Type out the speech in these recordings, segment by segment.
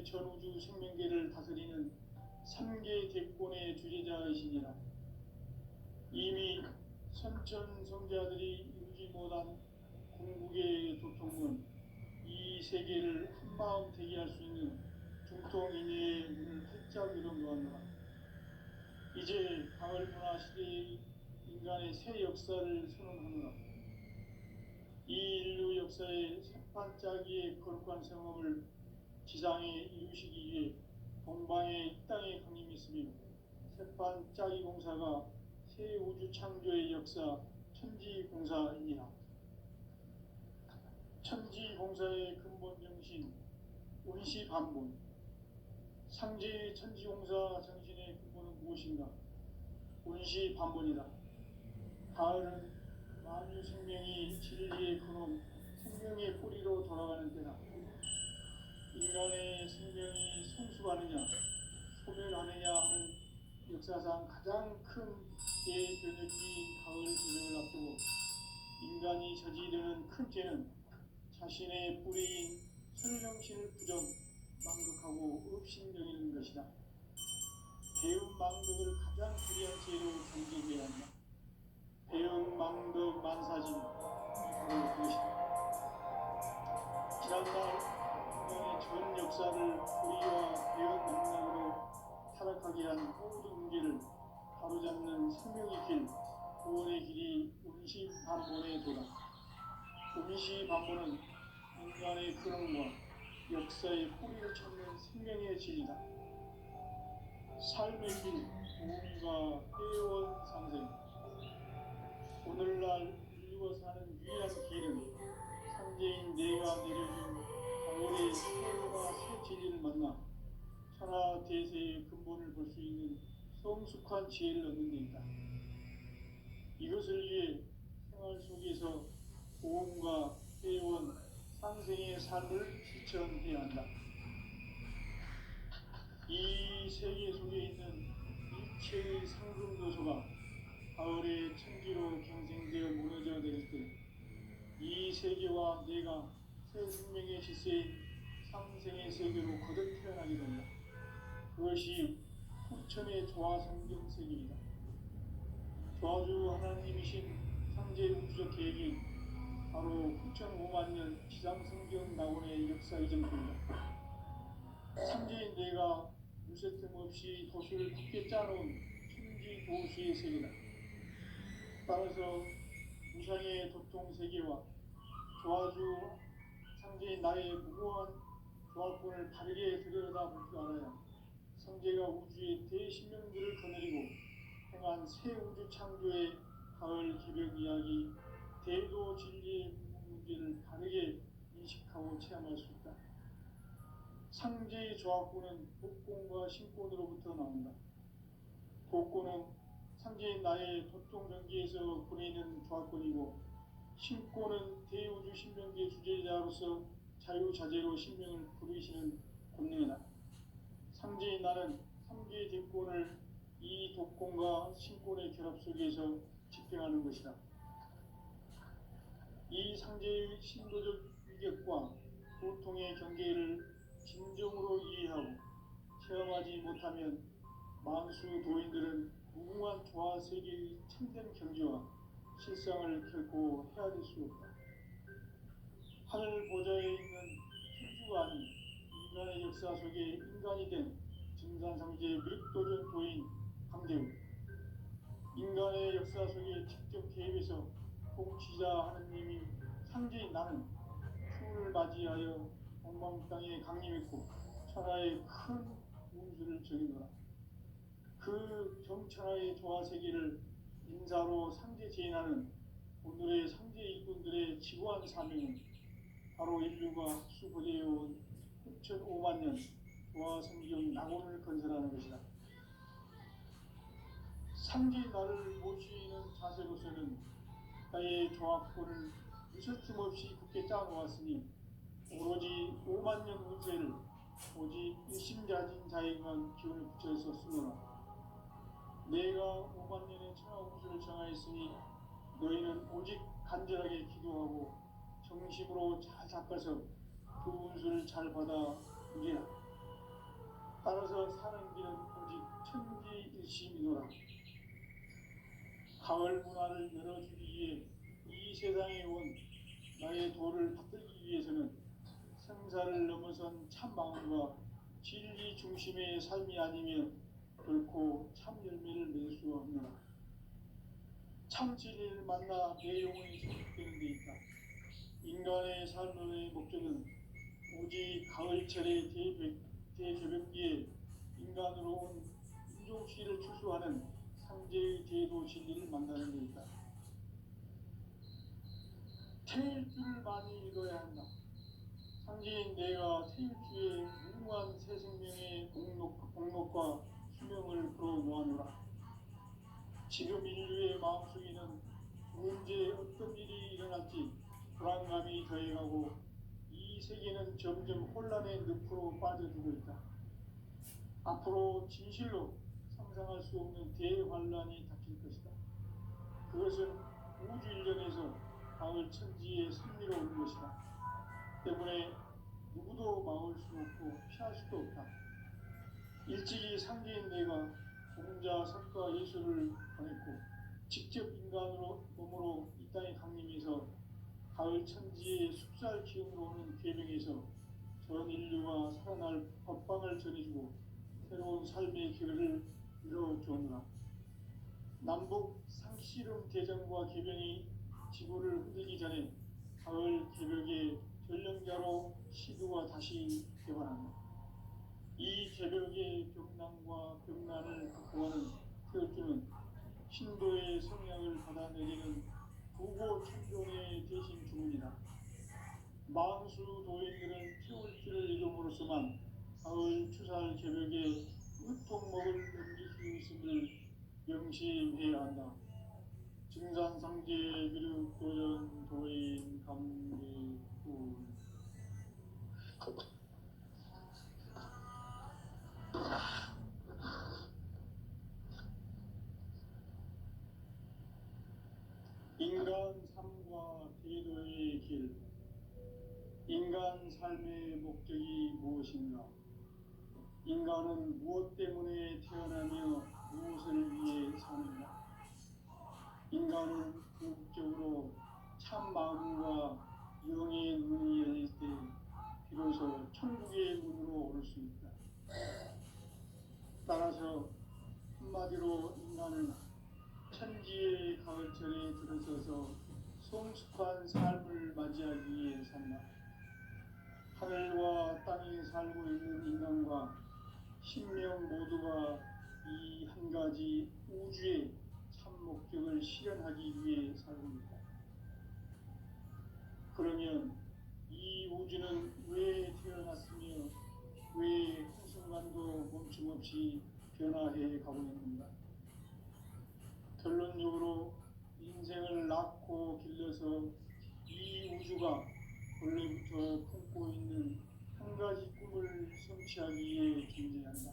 인간의 전우주 생명계를 다스리는 3개 대권의 주제자이시니라. 이미 선천성자들이 이루지 못한 궁극의 도통은 이 세계를 한마음 되게 할 수 있는 중통인의 문을 활짝 열어놓았노라. 이제 가을 문화 시대의 인간의 새 역사를 선언하노라. 이 인류 역사의 새반짝이의 거룩한 성험을 지상에 이루시기 위해 동방의 이 땅에 강림했으며 새반짝이 공사가 새 우주 창조의 역사 천지공사이니라. 천지공사의 근본 정신 운시반본. 상제의 천지공사 정신의 근본은 무엇인가? 운시반본이다. 가을은 만유 생명이 진리의 근원 생명의 뿌리로 돌아가는 때다. 인간의 생명이 성숙하느냐 소멸하느냐 하는 역사상 가장 큰 대변혁기인 가을 조정을 앞두고 인간이 저지르는 큰 죄는 자신의 뿌리인 설명신을 부정, 망극하고 업신여기는 것이다. 배은 망덕을 가장 불의한 죄로 정죄해야 한다. 배은 망덕 만사진 바로 그것이다. 지난날 인간의 전 역사를 불의와 배은 망락으로 타락하게 한 모든 문제를 바로잡는 생명의 길, 구원의 길이 운시반본의 도다. 운시반본은 인간의 근원과 역사의 뿌리를 찾는 생명의 진리다. 삶의 길, 도움과 회원 상생. 오늘날 인류가 사는 유일한 길은 상제인 내가 내려준 가을의 새로운 새 진리를 만나 천하 대세의 근본을 볼 수 있는 성숙한 지혜를 얻는 데 있다. 이것을 위해 생활 속에서 보험과 회원, 상생의 삶을 실천해야 한다. 이 세계 속에 있는 일체의 상승 요소가 가을의 천지로 경생되어 무너져 내릴 때 이 세계와 내가 새 생명의 시세인 상생의 세계로 거듭 태어나게 된다. 그것이 후천의 조화성경 세계이다. 조화주 하나님이신 상제 우주적 계획이 바로 후천 5만 년 지상성경 낙원의 역사 이전입니다. 상제인 내가 물새틈 없이 도시를 굳게 짜놓은 천지 도시의 세계다. 따라서 무상의 도통 세계와 조화주 상제인 나의 무고한 조화권을 바르게 들여다볼 줄 알아야 상제가 우주의 대신명들을 거느리고 행한 새 우주 창조의 가을 개벽 이야기, 대도 진리의 문제를 바르게 인식하고 체험할 수 있다. 상제의 조화권은 독권과 신권으로부터 나온다. 독권은 상제인 나의 도통전기에서 보내는 조화권이고 신권은 대우주 신명계 주제자로서 자유자재로 신명을 부르시는 권능이다. 상제인 나는 3개의 대권을 이 독권과 신권의 결합 속에서 집행하는 것이다. 이 상제의 신도적 위격과 고통의 경계를 진정으로 이해하고 체험하지 못하면 만수 도인들은 무궁한 조화 세계의 참된 경지와 실상을 결코 헤아릴 수 없다. 하늘 보좌에 있는 천주가 아닌 인간의 역사 속에 인간이 된 증산상제 밀도전 도인 강대우. 인간의 역사 속에 직접 개입해서 통치자 하느님이 상제인 나는 추운을 맞이하여 엉망 땅에 강림했고 천하의 큰 운수를 정해놓아. 그 정천하의 조화 세계를 인사로 상제 제인하는 오늘의 상제 일꾼들의 지구한 사명은 바로 인류가 수보되어온 6,5만 년 조화 성경 낙원을 건설하는 것이다. 상제 나를 모시는 자세로서는 나의 조화권을 무설틈 없이 굳게 짜놓았으니 오로지 5만 년 운세를 오직 일심자진 자에게만 기운을 붙여서 쓰노라. 내가 5만 년의 천하 운수를 정하였으니 너희는 오직 간절하게 기도하고 정심으로 잘 닦아서 그 운수를 잘 받아 누리라. 일심이노라. 가을 문화를 열어주기 위해 이 세상에 온 나의 도를 받들기 위해서는 생사를 넘어선 참 마음과 진리 중심의 삶이 아니면 결코 참 열매를 맺을 수 없노라. 참 진리를 만나 내 영혼이 성숙되는 데 있다. 인간의 삶의 목적은 오직 가을철의 대개벽기에 인간으로 온 인종시를 추수하는 상제의 제도 진리를 만나는 데 있다. 태일주를 많이 읽어야 한다. 상제인 내가 태일주의 무궁한 새 생명의 공록과 수명을 풀어놓아노라. 지금 인류의 마음속에는 언제 어떤 일이 일어날지 불안감이 더해가고 이 세계는 점점 혼란의 늪으로 빠져들고 있다. 앞으로 진실로 상상할 수 없는 대환란이 닥칠 것이다. 그것은 우주 일련에서 가을 천지에 승리로오는 것이다. 때문에 누구도 막을 수 없고 피할 수도 없다. 일찍이 상제인 내가 공자, 석가, 예수를 보냈고 직접 인간으로 몸으로 이 땅에 강림해서 가을 천지의 숲살 기운으로 오는 계명에서 전 인류가 살아날 법방을 전해주고 새로운 삶의 기회를 이뤄주었노라. 남북 상씨름 대전과 계명이 지구를 흔들기 전에 가을 개벽의 전령자로 시드가 다시 개발한다. 이 개벽의 병난과 병난을 극복하는 태울주는 신도의 성량을 받아내리는 부고 천종의 대신 주문이다. 만수 도인들은 태울주를 이름으로서만 가을 추살 개벽의 으통목을 넘길 수 있음을 명심해야 한다. 증산상제 미륵도전 도인 감리군. 인간 삶과 대도의 길. 인간 삶의 목적이 무엇인가? 인간은 무엇 때문에 태어나며 무엇을 위해 사는가? 인간은 궁극적으로 참 마음과 영의 눈이 열릴 때 비로소 천국의 문으로 오를 수 있다. 따라서 한마디로 인간은 천지의 가을철에 들어서서 성숙한 삶을 맞이하기 위해 산다. 하늘과 땅에 살고 있는 인간과 신명 모두가 이 한 가지 우주의 참 목적을 실현하기 위해 살고 있다. 그러면 이 우주는 왜 태어났으며 왜 한순간도 멈춤없이 변화해 가고 있는가? 결론적으로 인생을 낳고 길러서 이 우주가 원래부터 품고 있는 한 가지 꿈을 성취하기 위해 존재한다.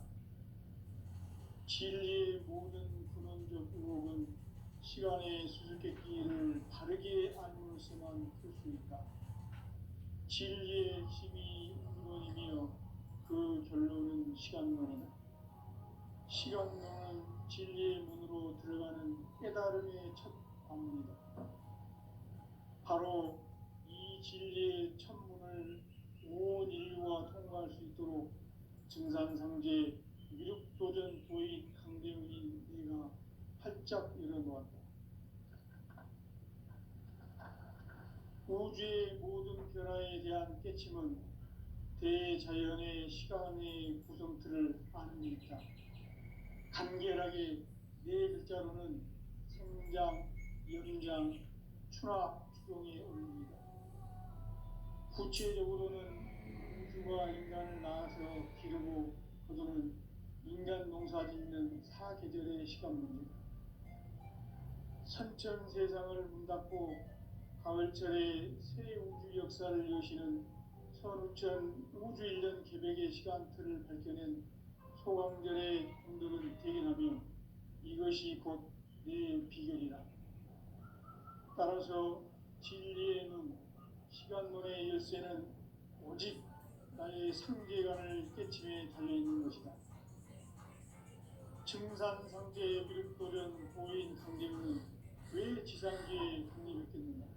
진리의 모든 근원적 의혹은 시간의 수수께끼를 바르게 알므로서만 풀 수 있다. 진리의 힘이 근원이며 그 결론은 시간론이다. 시간론은 진리의 문으로 들어가는 깨달음의 첫 관문이다. 바로 이 진리의 첫 문을 온 인류가 통과할 수 있도록 증산상제 미륵도전 도인 강대훈인 내가 활짝 열어놓았다. 우주의 모든 변화에 대한 깨침은 대자연의 시간의 구성틀을 아는 일이다. 간결하게 네 글자로는 생장, 연장, 추락, 추동의 원리이다. 구체적으로는 우주가 인간을 낳아서 기르고 거두는 인간 농사 짓는 사계절의 시간 문제다. 선천 세상을 문닫고 가을철에 새 우주 역사를 여시는 선우천 우주일년 개벽의 시간틀을 밝혀낸 소강절의 공덕을 대견하며 이것이 곧 내 비결이라. 따라서 진리의 눈, 시간론의 열쇠는 오직 나의 상계관을 깨침에 달려있는 것이다. 증산상제의 미륵도전 보인 강대우는 왜 지상계에 강림했겠느냐?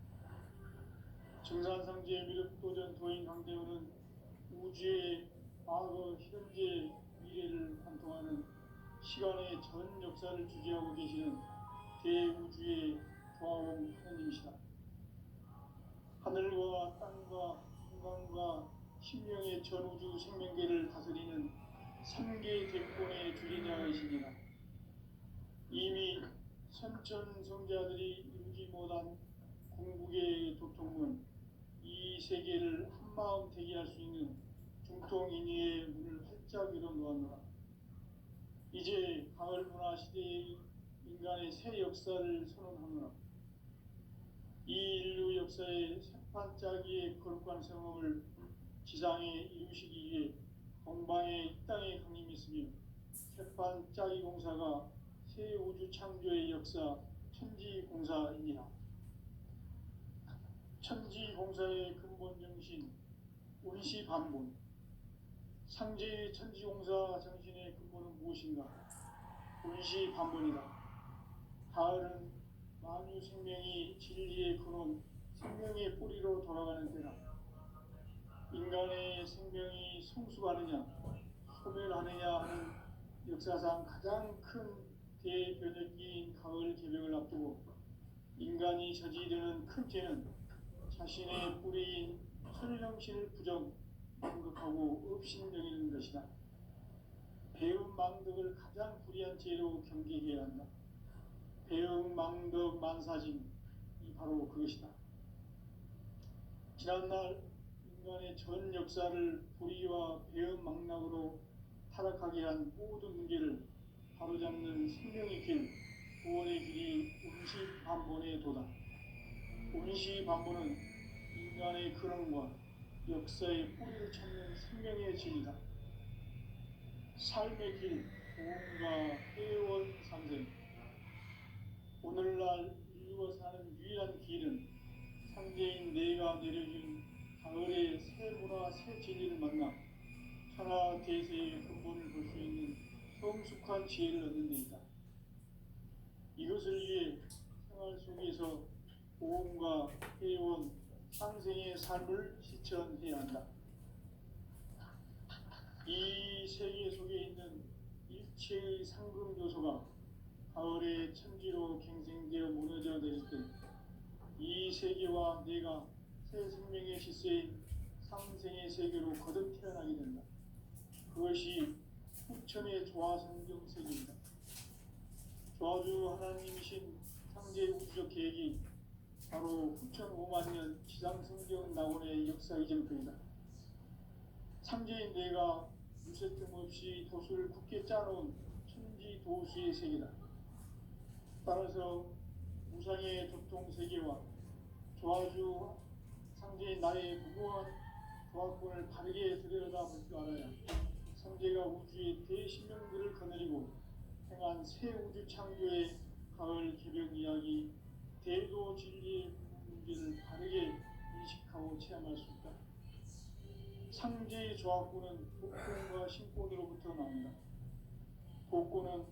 증산상제의 미륵도전 도인 강대우는 우주의 과거, 현재, 미래를 관통하는 시간의 전 역사를 주재하고 계시는 대우주의 조화원 하느님이시다. 하늘과 땅과 인간과 신명의 전우주 생명계를 다스리는 3개 대권의 주리자이시니라. 이미 선천성자들이 이루지 못한 궁극의 도통문, 이 세계를 한마음 되게 할 수 있는 중통인의의 문을 활짝 열어놓았노라. 이제 가을 문화 시대의 인간의 새 역사를 선언하노라. 이 인류 역사의 새판짜기의 거룩한 성업을 지상에 이루시기 위해 동방의 이 땅에 강림했으며, 새판짜기 공사가 새 우주 창조의 역사 천지공사이니라. 천지공사의 근본 정신 운시반본. 상제의 천지공사 정신의 근본은 무엇인가? 운시반본이다. 가을은 만유 생명이 진리의 근원, 생명의 뿌리로 돌아가는 때다. 인간의 생명이 성숙하느냐, 소멸하느냐 하는 역사상 가장 큰 대변혁기인 가을 개벽을 앞두고 인간이 저지르는 큰 죄는 자신의 뿌리인 설령신을 공격하고 업신여기는 것이다. 배은망덕을 가장 불의한 죄로 경계해야 한다. 배은망덕 만사짐이 바로 그것이다. 지난날 인간의 전 역사를 불의와 배은망락으로 타락하게 한 모든 문제를 바로잡는 생명의 길, 구원의 길이 운시반본의 도다. 운시반본은 인간의 근원과 역사의 뿌리를 찾는 생명의 진이다. 삶의 길, 보험과 회원 상생. 오늘날 인류가 사는 유일한 길은 상제인 내가 내려준 가을의 새 문화, 새 진리를 만나 천하 대세의 근본을 볼 수 있는 성숙한 지혜를 얻는 데 있다. 이것을 위해 생활 속에서 보험과 회원, 상생의 삶을 실천해야 한다. 이 세계 속에 있는 일체의 상금 요소가 가을의 천지로 갱생되어 무너져 내릴 때 이 세계와 내가 새 생명의 시세인 상생의 세계로 거듭 태어나게 된다. 그것이 후천의 조화성경 세계이다. 조화주 하나님이신 상제 우주적 계획이 바로 후천 5만년 지상성경 낙원의 역사 이전편이다. 상제인 내가 유세 틈 없이 도수를 굳게 짜놓은 천지 도수의 세계다. 따라서 무상의 도통세계와 조화주 상제인 나의 무모한 조화권을 바르게 들여다볼 줄 알아야 상제가 우주의 대신명들을 거느리고 행한 새 우주 창조의 가을 개벽 이야기, 대도 진리의 문제를 바르게 인식하고 체험할 수 있다. 상제의 조화권은 복권과 신권으로부터 나온다. 복권은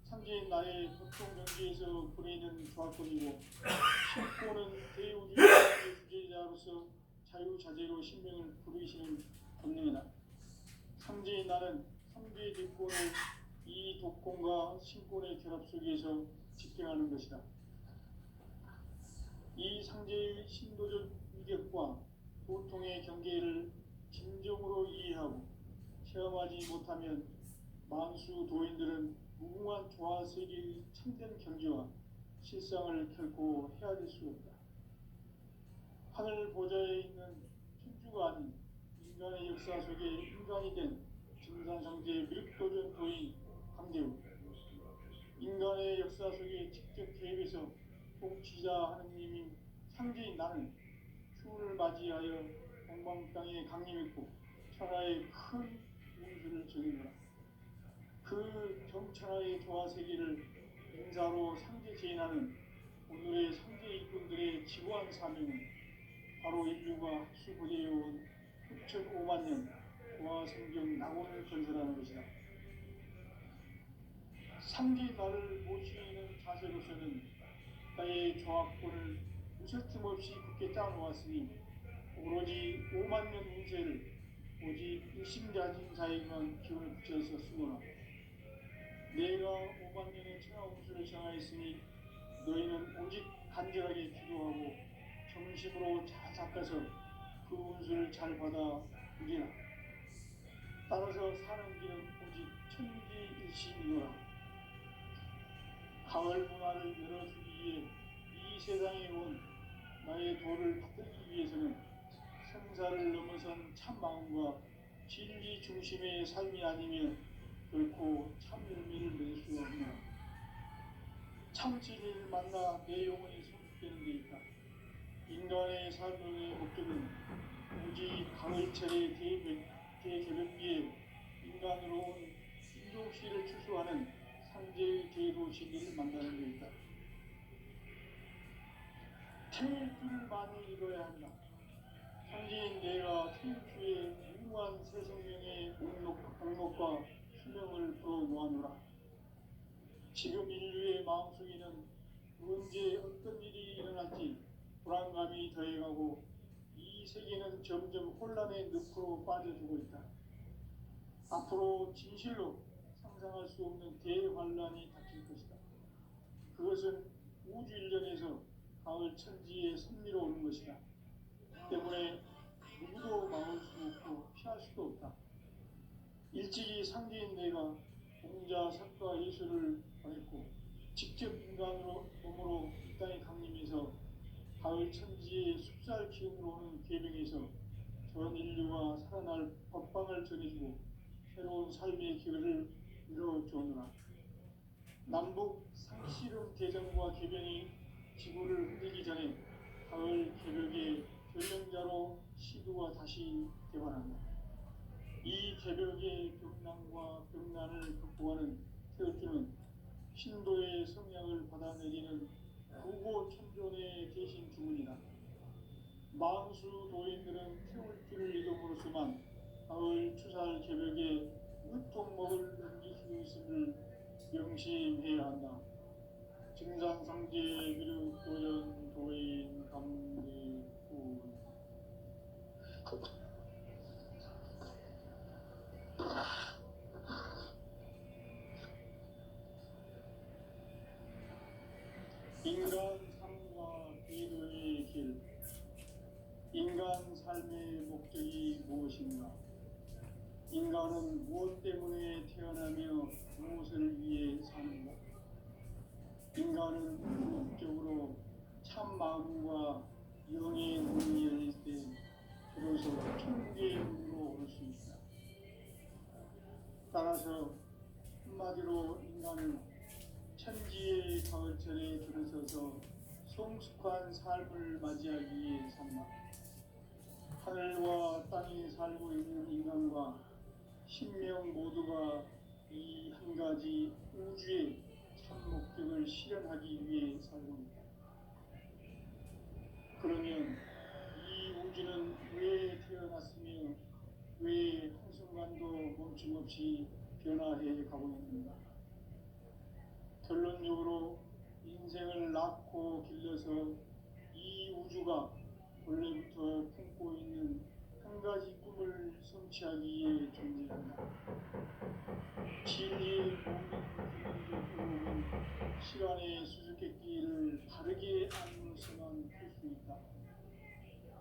상제인 나의 보통 경지에서 보내는 조화권이고, 신권은 대우주의 주제자로서 자유자재로 신명을 부르시는 권능이다. 상제인 나는 3개의 대권을 이 독권과 신권의 결합 속에서 집행하는 것이다. 이 상제의 신도적 위력과 도통의 경계를 진정으로 이해하고 체험하지 못하면 만수 도인들은 무궁한 조화세계의 참된 경지와 실상을 결코 헤아릴 수 없다. 하늘 보좌에 있는 천주가 아닌 인간의 역사 속에 인간이 된 증산상제의 미륵도전 도인 강대우, 인간의 역사 속에 직접 개입해서 통치자 하느님인 상제인 나는 추운을 맞이하여 동방 땅에 강림했고 천하의 큰 운수를 정해노라. 그 정천하의 조화세계를 인사로 상제 제인하는 오늘의 상제 일꾼들의 지구한 사명은 바로 인류가 수고해온 6,500년 조화성경 낙원을 건설하는 것이다. 상기 나를 모시는 자세로서는 나의 조합권을 무설틈 없이 굳게 짜놓았으니 오로지 5만 년 운세를 오직 일심가진 자에게만 기운을 붙여서 쓰노라. 내가 5만 년의 천하 운수를 정하였으니 너희는 오직 간절하게 기도하고 정심으로 잘 닦아서 그 운수를 잘 받아 누리라. 따라서 사는 길은 오직 천지일심이노라. 가을 문화를 열어주기 위해 이 세상에 온 나의 도를 받들기 위해서는 생사를 넘어선 참 마음과 진리 중심의 삶이 아니면 결코 참 열매를 낼 수 없노라. 참 진리를 만나 내 영혼이 성숙되는 데 있다. 인간의 삶의 목적은 오직 가을철의 대개벽기에 인간으로 온 인종씨를 추수하는 상제의 제도 진리를 만나는 데 있다. 태울 줄을 많이 읽어야 한다. 상제인 내가 태울 주에 무궁한 새 생명의 목록과 수명을 불어모아노라. 지금 인류의 마음속에는 언제 어떤 일이 일어날지 불안감이 더해가고 이 세계는 점점 혼란의 늪으로 빠져들고 있다. 앞으로 진실로 상상할 수 없는 대환란이 닥칠 것이다. 그것은 우주 일련에서 가을 천지의 섭리로 오는 것이다. 때문에 누구도 막을 수 없고 피할 수도 없다. 일찍이 상제인 내가 공자, 석가, 예수를 보냈고 직접 인간으로 몸으로 이 땅에 강림해서 가을 천지의 숲살 기운으로 오는 계명에서 전 인류가 살아날 법방을 전해주고 새로운 삶의 기회를 이뤄주오노라. 남북 상씨름 대전과 개변이 지구를 흔들기 전에 가을 개벽의 결명자로 시도가 다시 개발한다. 이 개벽의 벽난과 벽난을 극복하는 태울주는 신도의 성향을 받아내리는 구고 천존의 대신 주문이다. 망수 도인들은 태울주를 이름으로서만 가을 추살 개벽에 으통목을 넘길 수 있음을 명심해야 한다. 증산상제 미륵도연 도인 감리군. 인간 삶과 기도의 길. 인간 삶의 목적이 무엇인가? 인간은 무엇 때문에 태어나며 무엇을 위해 사는가? 인간은 궁극적으로 참 마음과 영의 눈이 열릴 때 비로소 천국의 문으로 올 수 있다. 따라서 한마디로 인간은 천지의 가을철에 들어서서 성숙한 삶을 맞이하기 위해 산다. 하늘과 땅에 살고 있는 인간과 신명 모두가 이 한 가지 우주의 참 목적을 실현하기 위해 살고 있다. 그러면 이 우주는 왜 태어났으며 왜 한순간도 멈춤없이 변화해 가고 있는가? 결론적으로 인생을 낳고 길러서 이 우주가 원래부터 품고 있는 한 가지 꿈을 성취하기 위해 존재한다. 진리의 모든 근원은 시간의 수수께끼를 바르게 알므로서만 풀 수 있다.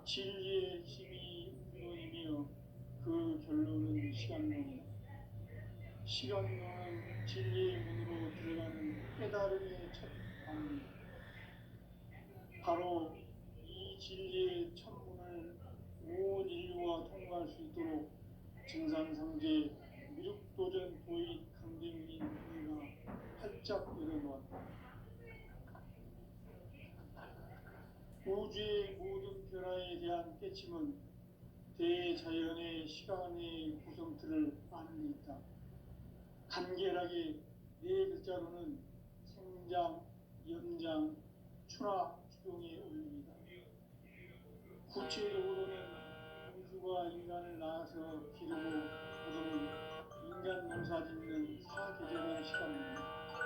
진리의 힘이 근원이며 그 결론은 시간론이다. 시간론은 진리의 문으로 들어가는 깨달음의 첫 방문이다. 바로 이 진리의 첫문을 온 인류가 통과할 수 있도록 증산상제 미륵도전 도의 강림인 우리가 활짝 열어놓았다. 우주의 모든 변화에 대한 깨침은 대자연의 시간의 구성틀을 아는 데 있다. 간결하게 네 글자로는 생장, 연장, 추나, 추동에 올립니다. 구체적으로는 우주가 인간을 낳아서 기르고 거두는 인간 농사 짓는 사계절의 시간입니다.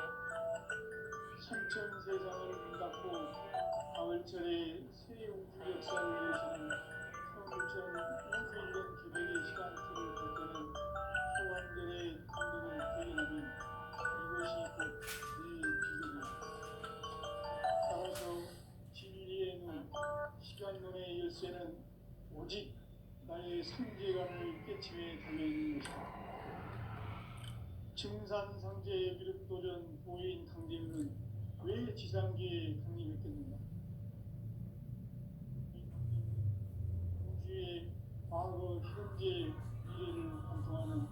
천천세상을 문 닫고 가을철에 새 우주 역사를 여시는 서울천 우주인간 개백의 시간표를 볼 때는 소환들의 감동을 대견하며 이것이 곧 내 비극이야. 따라서 진리의 눈, 시간론의 열쇠는 오직 나의 상계관을 깨침에 달려있는 것이다. 증산상제의 미륵도전 보인 강제문은 왜 지상계에 강림했겠는가? 우주의 과거, 현재, 미래를 관통하는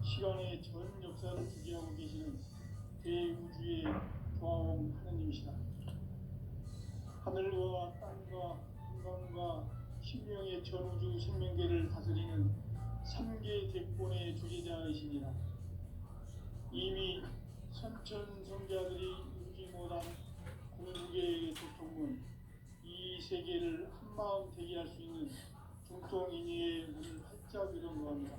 시간의 전 역사를 주재하고 계시는 대우주의 조화원 하느님이시다. 하늘과 땅과 인간과 신명의 전우주 생명계를 다스리는 삼계 대권의 주재자이시니라. 이미 선천성자들이 이루지 못한 궁극의 도통문, 이 세계를 한마음 되게 할 수 있는 중통인의의 문을 활짝 열어놓았다.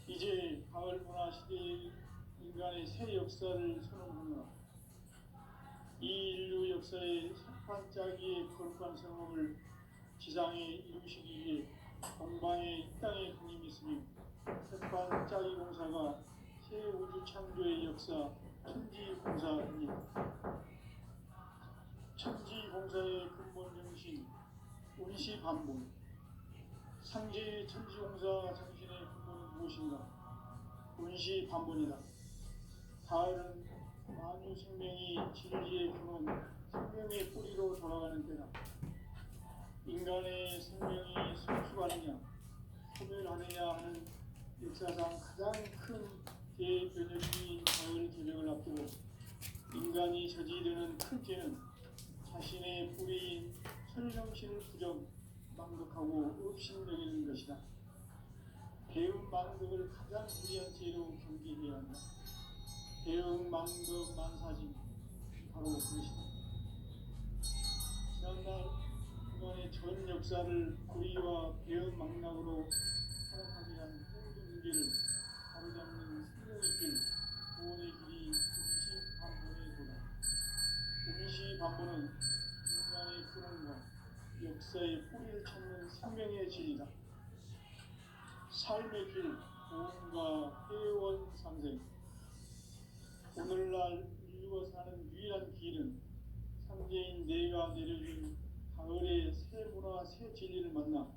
이제 가을 문화 시대의 인간의 새 역사를 선언하노라. 이 인류 역사의 석판짜기의 거룩한 성업을 지상에 이루시기 위해 동방의 이 땅에 강림했으며 석판짜기 공사가 새 우주 창조의 역사 천지공사입니다. 천지공사의 근본 정신 운시반본. 상제의 천지공사 정신의 근본은 무엇인가? 운시반본이다. 가을은 만유 생명이 진리의 근원, 생명의 뿌리로 돌아가는 때다. 인간의 생명이 성숙하느냐, 소멸하느냐 하는 역사상 가장 큰 대변혁이 가을 개벽을 앞두고 인간이 저지르는 큰 죄는 자신의 뿌리인 설정신을 부정, 망덕하고 업신여기는 것이다. 배움 망덕을 가장 불의한 죄로 경계해야 한다. 배움 망덕 만사진, 바로 그것이다. 지난날 인간의 전 역사를 불의와 배움 망락으로 타락하게 한 모든 문제를 바로잡는 생명의 길, 구원의 길이 운시반본의 도다. 운시반본은 인간의 근원과 역사의 뿌리를 찾는 생명의 진리다. 삶의 길, 보험과 회원 상생. 오늘날 인류가 사는 유일한 길은 상제인 내가 내려준 가을의 새 문화, 새 진리를 만나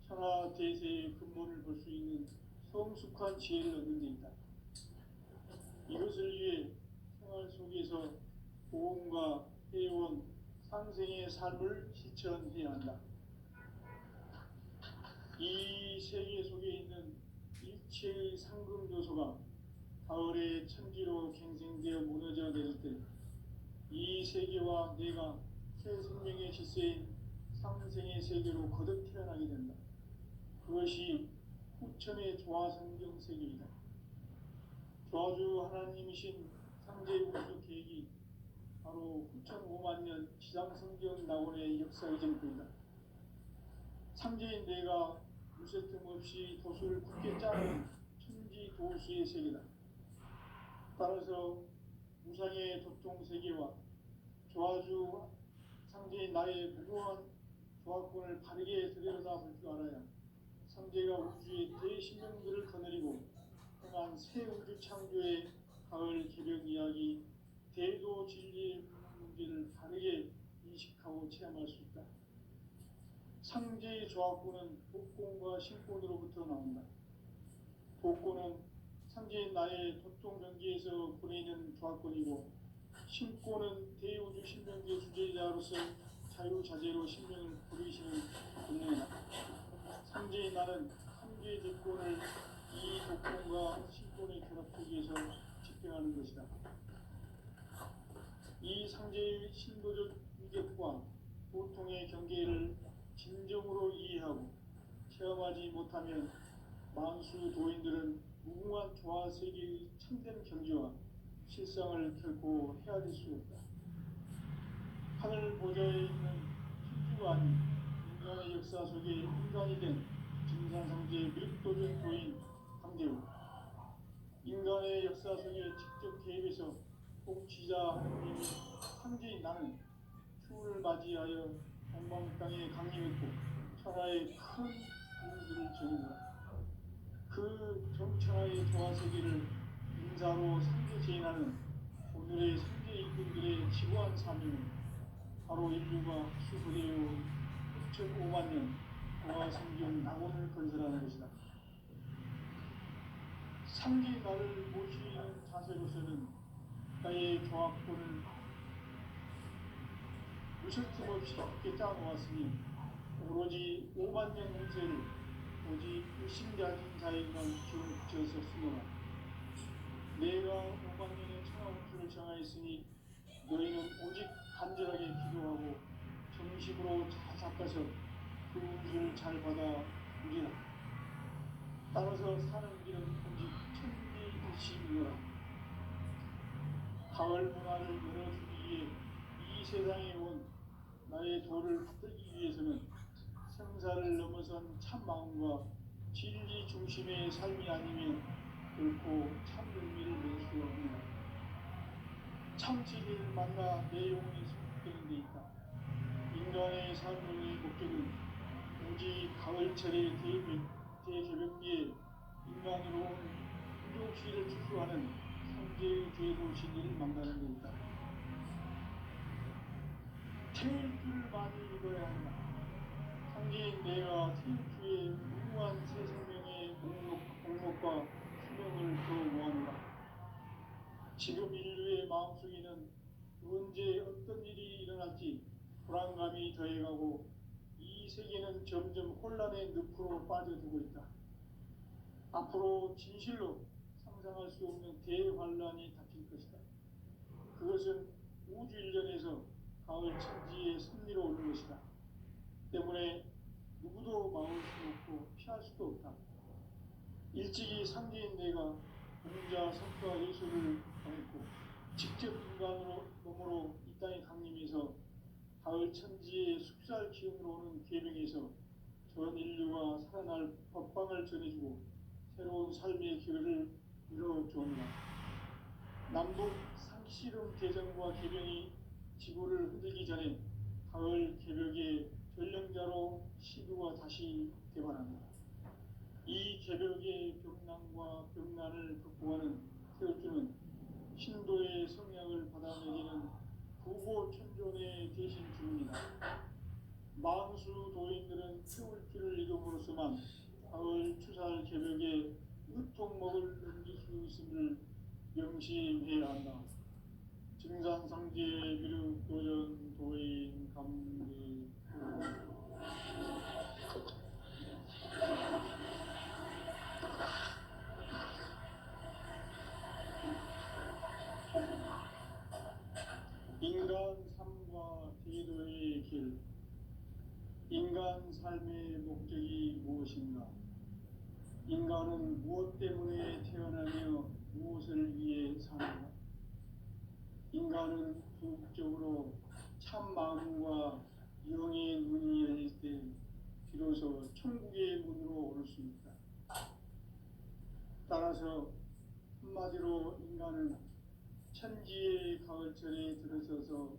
천하 대세의 근본을 볼 수 있는 성숙한 지혜를 얻는 데 있다. 이것을 위해 생활 속에서 보험과 회원, 상생의 삶을 실천해야 한다. 이 세계 속에 있는 일체의 상금 요소가 가을의 천지로 갱생되어 무너져 내릴 때 이 세계와 내가 새 생명의 질서인 상생의 세계로 거듭 태어나게 된다. 그것이 후천의 조화성경 세계이다. 조화주 하나님이신 상제 우주 계획이 바로 후천 5만 년 지상성경 낙원의 역사 이전부이다. 상제인 내가 무쇠뜸 없이 도수를 굳게 짜는 천지 도수의 세계다. 따라서 무상의 도통 세계와 조화주 상제인 나의 무궁한 조화권을 바르게 들여다볼 줄 알아야 상제가 우주의 대신명들을 거느리고 행한 새 우주 창조의 가을 개벽 이야기, 대도 진리의 문제를 바르게 인식하고 체험할 수 있다. 상제의 조화권은 복권과 신권으로부터 나온다. 복권은 상제인 나의 도통 경계에서 보내는 조화권이고, 신권은 대우주 신명계 주제자로서 자유자재로 신명을 부르시는 권능이다. 상제인 나는 상제의 대권을 이 복권과 신권의 결합 속에서 집행하는 것이다. 이 상제의 신도적 위격과 보통의 경계를 진정으로 이해하고 체험하지 못하면 만수 도인들은 무궁한 조화 세계의 참된 경지와 실상을 결코 헤아릴 수 없다. 하늘 보좌에 있는 천주가 아닌 인간의 역사 속에 인간이 된 증산상제의 미륵도전 도인 강대우. 인간의 역사 속에 직접 개입해서 통치자 하느님이 상제인 나는 추운을 맞이하여 엉망 땅에 강림했고 천하의 큰 공수를 지니라. 그 정천하의 조화세계를 인자로 상제 제인하는 오늘의 상제 일꾼들의 지고한 사명은 바로 인류가 수소되어 온 6,500만 년 동화 성경 낙원을 건설하는 것이다. 상제 나를 모시는 자세로서는 나의 조합권을 무설틈 없이 깊게 짜놓았으니 오로지 5만 년 운세를 오직 의심가진 자에게만 지어서 쓰노라. 내가 5만 년의 천하 운수를 정하였으니 너희는 오직 간절하게 기도하고 정식으로 잘 닦아서 그 운수를 잘 받아 누리라. 따라서 사는 길은 오직 천리일심이노라. 가을 문화를 열어주기 위해 이 세상에 온 나의 도를 받들기 위해서는 생사를 넘어선 참 마음과 진리 중심의 삶이 아니면 결코 참 의미를 낼 수 없느니라. 참 진리를 만나 내 영혼이 승복되는 데 있다. 인간의 삶의 목적은 오직 가을철의 대개벽기에 인간으로 온 부족시를 추수하는 상제의 죄도 진리를 만나는 데 있다. 태일주를 많이 읽어야 한다. 상제인 내가 태일주의 무궁한 새 생명의 목록과 수명을 더 모아노라. 지금 인류의 마음속에는 언제 어떤 일이 일어날지 불안감이 더해가고 이 세계는 점점 혼란의 늪으로 빠져들고 있다. 앞으로 진실로 상상할 수 없는 대환란이 닥칠 것이다. 그것은 우주 일련에서 가을 천지의 섭리로 오는 것이다. 때문에 누구도 막을 수 없고 피할 수도 없다. 일찍이 상제인 내가 공자, 성과, 예술을 당했고 직접 인간으로 몸으로 이 땅에 강림해서 가을 천지의 숙살 기운으로 오는 계명에서 전 인류가 살아날 법방을 전해주고 새로운 삶의 기회를 이뤄주옵니다. 남북 상씨름 개정과 계명이 지구를 흔들기 전에 가을 개벽의 전령자로 시두가 다시 개발합니다. 이 개벽의 벽난과 벽난을 극복하는 태울주는 신도의 성향을 받아내기는 구고천존의 대신 주입니다. 망수 도인들은 태울주를 이름으로서만 가을 추살 개벽에 으통목을 넘길 수 있음을 명심해야 한다. 증산상제 미륵도전 도인 감리 인간 삶과 제도의 길. 인간 삶의 목적이 무엇인가? 인간은 무엇 때문에 태어나며 무엇을 위해 사는가? 인간은 궁극적으로 참 마음과 영의 눈이 열릴 때 비로소 천국의 문으로 오를 수 있다. 따라서 한마디로 인간은 천지의 가을철에 들어서서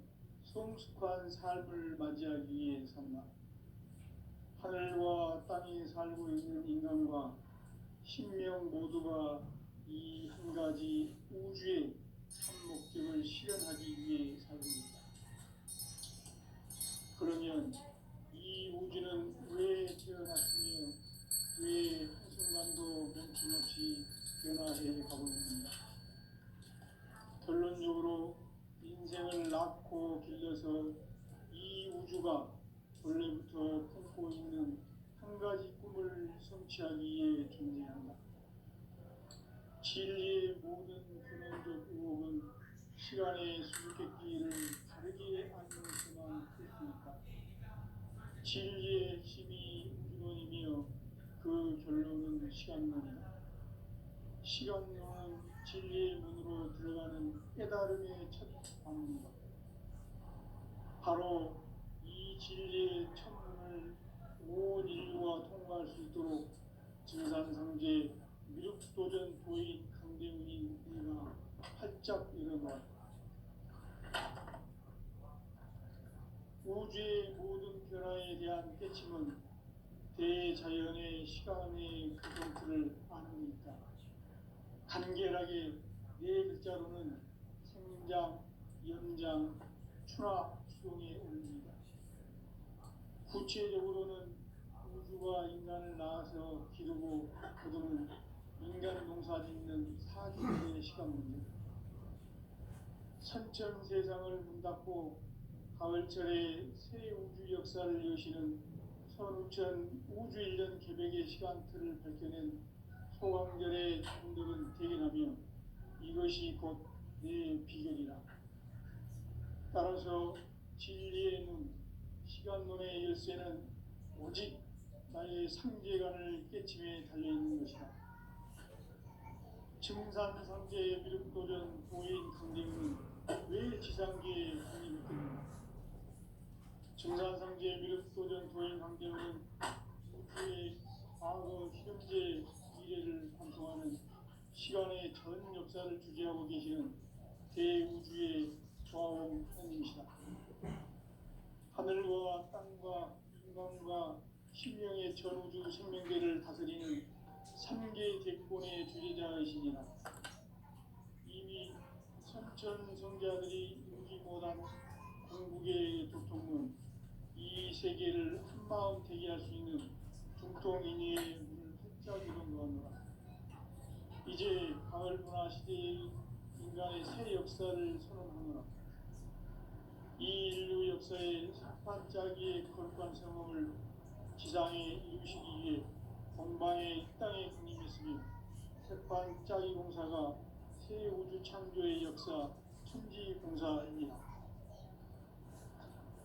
성숙한 삶을 맞이하기 위해 산다. 하늘과 땅에 살고 있는 인간과 신명 모두가 이 한 가지 우주의 참 목적을 실현하기 위해 살고 있다. 그러면 이 우주는 왜 태어났으며 왜 한순간도 멈춤없이 변화해 가고 있는가? 결론적으로 인생을 낳고 길러서 이 우주가 원래부터 품고 있는 한 가지 꿈을 성취하기 위해 존재한다. 진리의 모든 근원적 의혹은 시간의 수수께끼를 다르게 알면서만 풀 수 있다. 진리의 핵심이 우주론이며 그 결론은 시간론이다. 시간론은 진리의 문으로 들어가는 깨달음의 첫 방문이다. 바로 이 진리의 첫문을 온 인류가 통과할 수 있도록 증산상제 미륵도전 도인 강대훈이 우리가 활짝 열어놓았다. 깨침은 대자연의 시간의 그 정수를 아느니까. 간결하게 네 글자로는 생장, 연장, 추나 추동에 올립니다. 구체적으로는 우주가 인간을 낳아서 기르고 거두는 인간 농사 짓는 사주의 시간 문제. 선천 세상을 문 닫고 가을철에 새 우주 역사를 여시는 선우천 우주 1년 개백의 시간틀을 밝혀낸 소강절의 정들은 대견하며 이것이 곧 내 비결이라. 따라서 진리의 눈, 시간론의 열쇠는 오직 나의 상제관을 깨침에 달려있는 것이다. 증산상제의 미륵도전 도인 강대우는 왜 지상계에 군림했겠는가? 증산상제의 미륵도전 도인 강대우는 우주의 과거, 현재, 미래를 관통하는 시간의 전 역사를 주재하고 계시는 대우주의 조화원 하나님이시다. 하늘과 땅과 인간과 신명의 전우주 생명계를 다스리는 삼계 대권의 주제자이시니라. 이미 선천 성자들이 인지 못한 궁극의 도통문, 이 세계를 한마음 되게 할 수 있는 중통인의 문을 활짝 열어놓았노라. 이제 가을 문화 시대의 인간의 새 역사를 선언하노라. 이 인류 역사의 반짝이의 거룩한 성험을 지상에 이루시기 위해 본방에 이 땅에 군림했으며 새반짝이 공사가 새 우주 창조의 역사 천지공사입니다.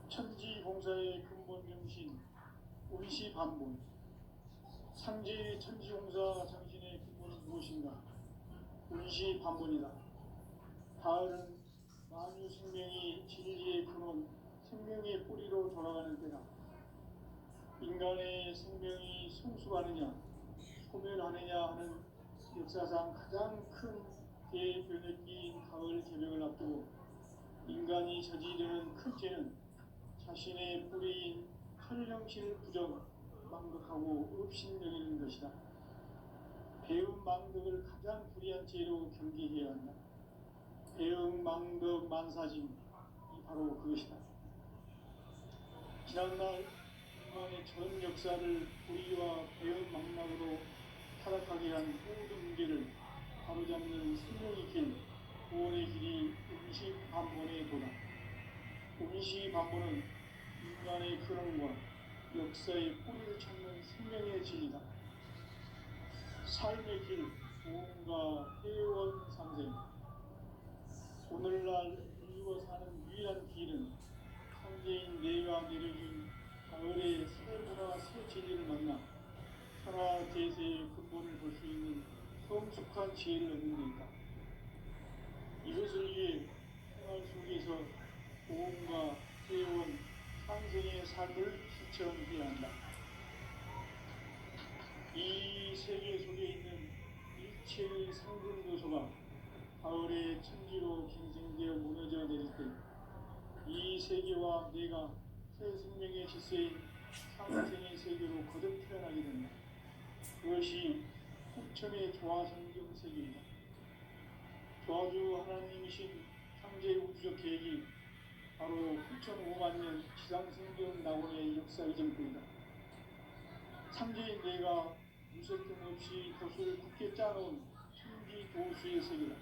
천지공사의 근본 정신 운시반본. 상제의 천지공사 정신의 근본은 무엇인가? 운시반본이다. 가을은 만유 생명이 진리의 근원, 생명의 뿌리로 돌아가는 때다. 인간의 생명이 성숙하느냐, 소멸하느냐 하는 역사상 가장 큰 대변혁기인 가을 개벽을 앞두고 인간이 저지르는 큰 죄는 자신의 뿌리인 혈령신을 부정, 망극하고 업신여기는 것이다. 배움 망덕을 가장 불의한 죄로 경계해야 한다. 배움 망덕 만사짐이 바로 그것이다. 지난날 인간의 전 역사를 불의와 배움 망락으로 타락하게 한 모든 문제를 바로잡는 생명의 길, 구원의 길이 운시반본의 도다. 운시반본은 인간의 근원과 역사의 뿌리를 찾는 생명의 진리다. 삶의 길, 보험과 회원 상생. 오늘날 인류가 사는 유일한 길은 상제인 내가 내려준 가을의 새 문화, 새 진리를 만나 천하 대세의 근본을 볼 수 있는 성숙한 지혜를 얻는 데 있다. 이것을 위해 생활 속에서 보험과 회원, 상생의 삶을 실천해야 한다. 이 세계 속에 있는 일체의 상승 요소가 가을의 천지로 갱생되어 무너져 내릴 때 이 세계와 내가 새 생명의 질서인 상생의 세계로 거듭 태어나게 된다. 그것이 후천의 조화성경 세계이다. 조화주 하나님이신 상제 우주적 계획이 바로 후천 5만 년 지상성경 낙원의 역사 이전뿐이다. 상제인 내가 무색금 없이 돛을 굳게 짜놓은 천지 도수의 세계다.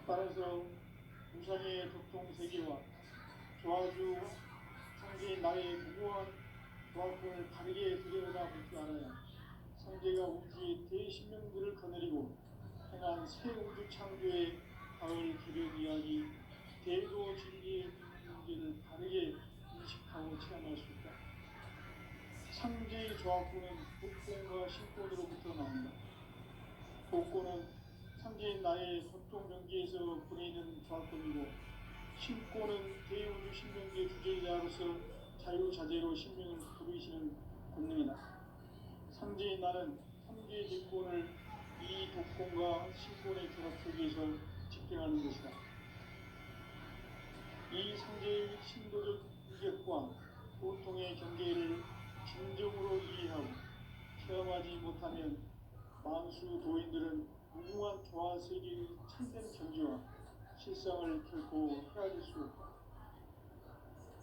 따라서 무상의 도통 세계와 조화주 상제인 나의 무고한 조화권을 바르게 들여다볼 줄 알아야 상제가 우주의 대신명들을 거느리고 행한 새 우주 창조의 가을 기력 이야기, 대도 진리의 문제를 바르게 인식하고 체험할 수 있다. 상제의 조화권은 복권과 신권으로부터 나온다. 복권은 상제인 나의 소통 경계에서 보내는 조화권이고, 신권은 대우주 신명계 주제자로서 자유자재로 신명을 부르시는 권능이다. 상제인 나는 상제의 직권을 이 독권과 신권의 결합 속에서 집행하는 것이다. 이 상제의 신도적 인격과 고통의 경계를 진정으로 이해하고 체험하지 못하면 만수 도인들은 무궁한 조화 세계의 참된 경지와 실상을 결코 헤아릴 수 없다.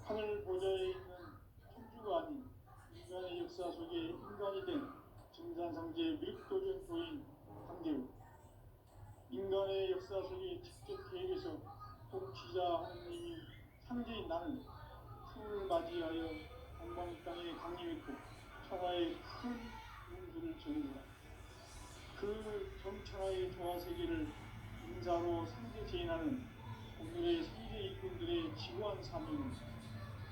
하늘 보좌에 있는 천주가 아닌 인간의 역사 속에 인간이 된 증산상제 미륵도전 도인 강대우, 인간의 역사 속에 직접 계획해서 통치자 하느님이 상제인 나는 풍을 맞이하여 동방 땅에 강림했고 천하의 큰 운수를 전했노라. 그 정천하의 조화 세계를 인사로 상제 제인하는 오늘의 상제 일꾼들의 지구한 사명은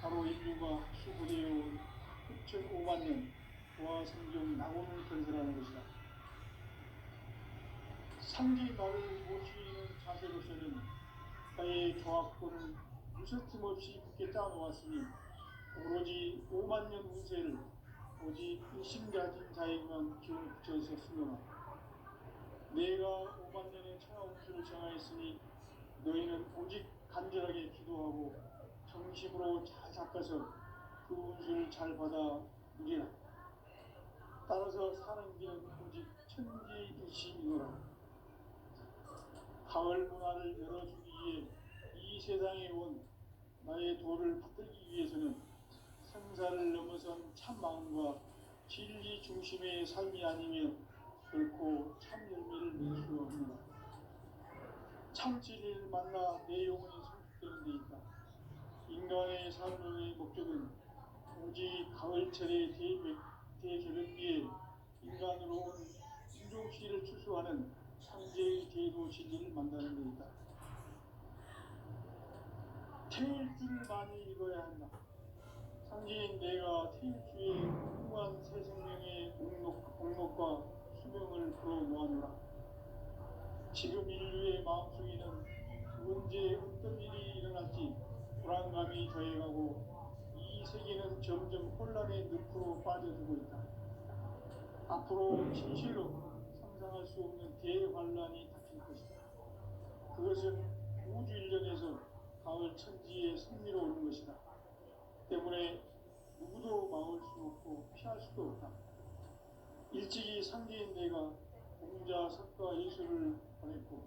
바로 인류가 수고되어온 흑천 5만 년 조화 성경 낙원을 건설하는 것이다. 상제 나를 모시는 자세로서는 나의 조합권을 무서틈 없이 굳게 짜놓았으니 오로지 5만 년 운세를 오직 일심 가진 자에게만 기운을 붙여서 쓰노라. 내가 5만 년의 천하 운수를 정하였으니 너희는 오직 간절하게 기도하고 정심으로 잘 닦아서 그 운수를 잘 받아 누리라. 따라서 사는 길은 오직 천지일심이노라. 가을 문화를 열어주기 위해 이 세상에 온 나의 도를 받들기 위해서는 생사를 넘어선 참 마음과 진리 중심의 삶이 아니면 결코 참 열매를 맺을 수가 없노라. 참 진리를 만나 내 영혼이 성숙되는 데 있다. 인간의 삶의 목적은 오직 가을철의 대개벽기에 인간으로 온 인종시를 추수하는 상제의 대도 진리를 만나는 데 있다. 태일주를 많이 읽어야 한다. 상제인 내가 태일주의 무궁한 새 생명의 공록과 수명을 풀어 모아노라. 지금 인류의 마음속에는 언제 어떤 일이 일어날지 불안감이 더해가고 이 세계는 점점 혼란의 늪으로 빠져들고 있다. 앞으로 진실로 상상할 수 없는 대환란이 닥칠 것이다. 그것은 우주 일전에서 가을 천지에 승리로 오는 것이다. 때문에 누구도 막을 수 없고 피할 수도 없다. 일찍이 상제인 내가 공자, 석가, 예수를 보냈고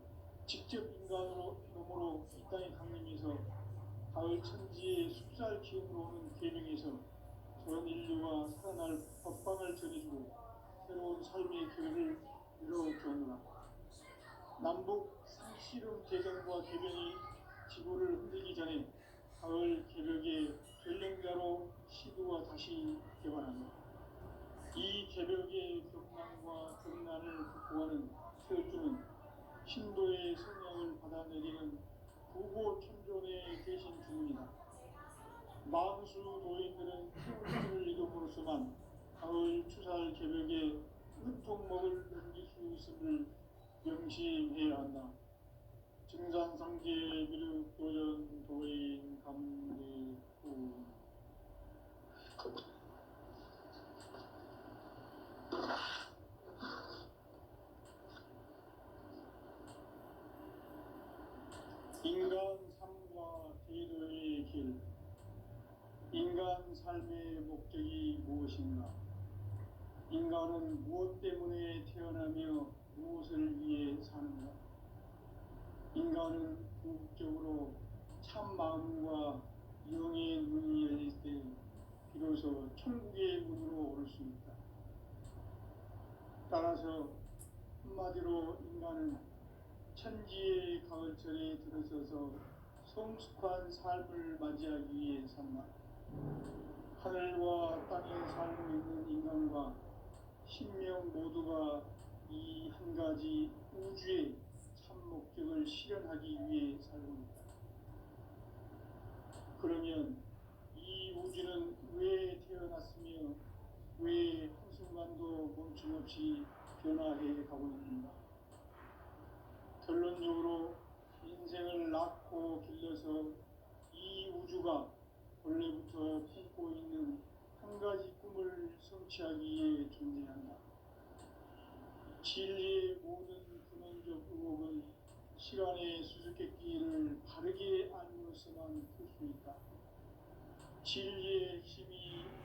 직접 인간으로 몸으로 이 땅에 강림해서 가을 천지의 숲살 기운으로 오는 계명에서 전 인류가 살아날 법방을 전해주고 새로운 삶의 길을 열어주었노라. 남북 상씨름 대전과 개변이 지구를 흔들기 전에 가을 개벽의 전령자로 시도가 다시 개관한다. 이 개벽의 격난과 격난을 극복하는 태일주는 신도의 성령을 받아내리는 부고 천존의 대신 주문이다. 만수 도인들은 태일주를 이름으로서만 가을 추살 개벽에 은통목을 넘길 수 있음을 명심해야 한다. 증산상제 미륵 도전 도인 감리구 인간 삶과 대도의 길. 인간 삶의 목적이 무엇인가? 인간은 무엇 때문에 태어나며 무엇을 위해 사는가? 인간은 궁극적으로 참 마음과 영의 문이 열릴 때 비로소 천국의 문으로 오를 수 있다. 따라서 한마디로 인간은 천지의 가을철에 들어서서 성숙한 삶을 맞이하기 위해 산다. 하늘과 땅에 살고 있는 인간과 신명 모두가 이 한 가지 우주의 참 목적을 실현하기 위해 살고 있다. 그러면 이 우주는 왜 태어났으며 왜 한순간도 멈춤없이 변화해 가고 있는가? 결론적으로 인생을 낳고 길러서 이 우주가 원래부터 품고 있는 한 가지 꿈을 성취하기 위해 존재한다. 진리의 모든 근원적 의혹은 시간의 수수께끼를 바르게 알므로서만 풀 수 있다. 진리의 힘이